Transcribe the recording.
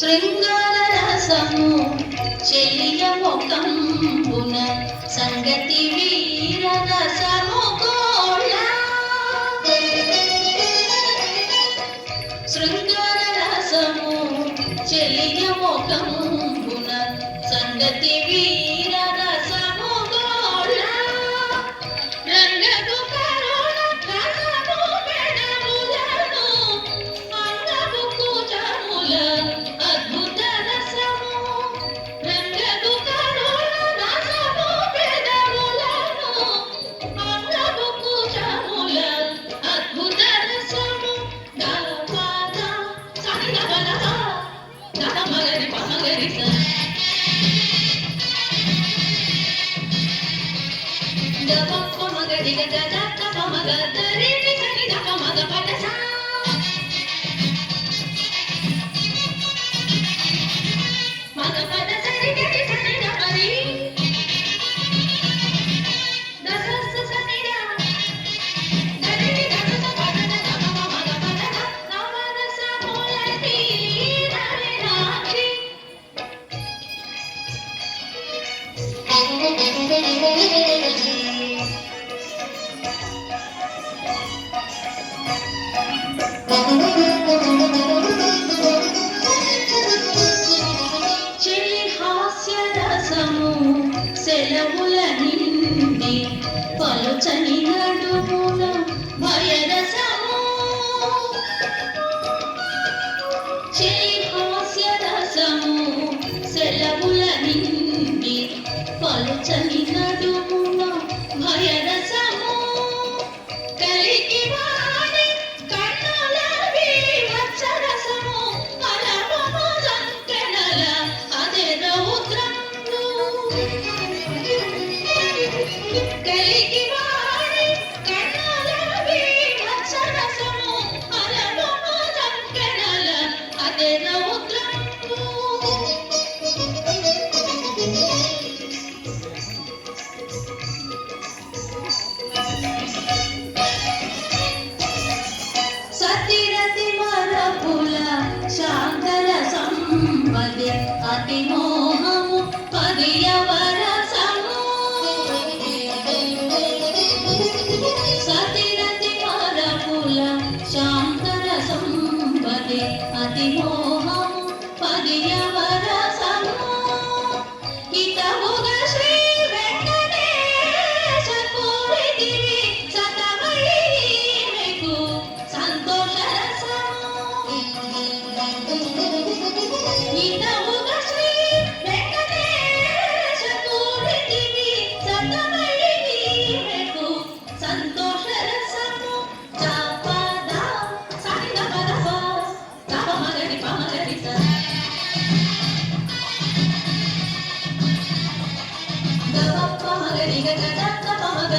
శృంగార రసము చెలియ ముఖంబున సంగతి వీర రసము కోళ్ళ శృంగార రసము చెలియ ముఖంబున సంగతి వీర రసము కోళ్ళ రంగకు కరుణ రసము పెదవులను అంగపు కూచముల అద్భుత రసము రంగకు కరుణ రసము పెదవులను అంగపు కూచముల అద్భుత రసము గలపాద సని గలప గమగరి పమగరి స గపప్ప మగడి గద తప మగ దరి సని దప మగ పద సా మగ పద సరి గరి సని దపరి దసస్స సని ద దరి దస పద దప మగ పద నవరస మూలతి రవి రాత్రి చెలి హాస్య రసము సెలవుల నిండి పలుచని నడుమున భయరసము చెలి హాస్య రసము సెలవుల నిండి పలుచని నడుమున భయరసము కలికి వాడి కన్నుల వీవత్సరసము కలపము సంకెనల అదే రౌద్రము కలికి వాడి కన్నుల వీవత్సరసము కలపము సంకెనల అదే రౌద్రము సతిరతి మరపుల శాంతర సంపది అతి మోహము పదియవరసము సతిరతి మరపుల శాంతర సంపది అతి మోహము పదియవరసము హితముగా శ్రీ వెంకటేశ కోరితివి సతమై నీకు సంతోష రసము హితముగా శ్రీ వెంకటేశ కోరితివి సతమై నీకు సంతోష రసము చాపద సని గపద గప మగరి పమగరి స గపప్ప మగరి గద తప మగ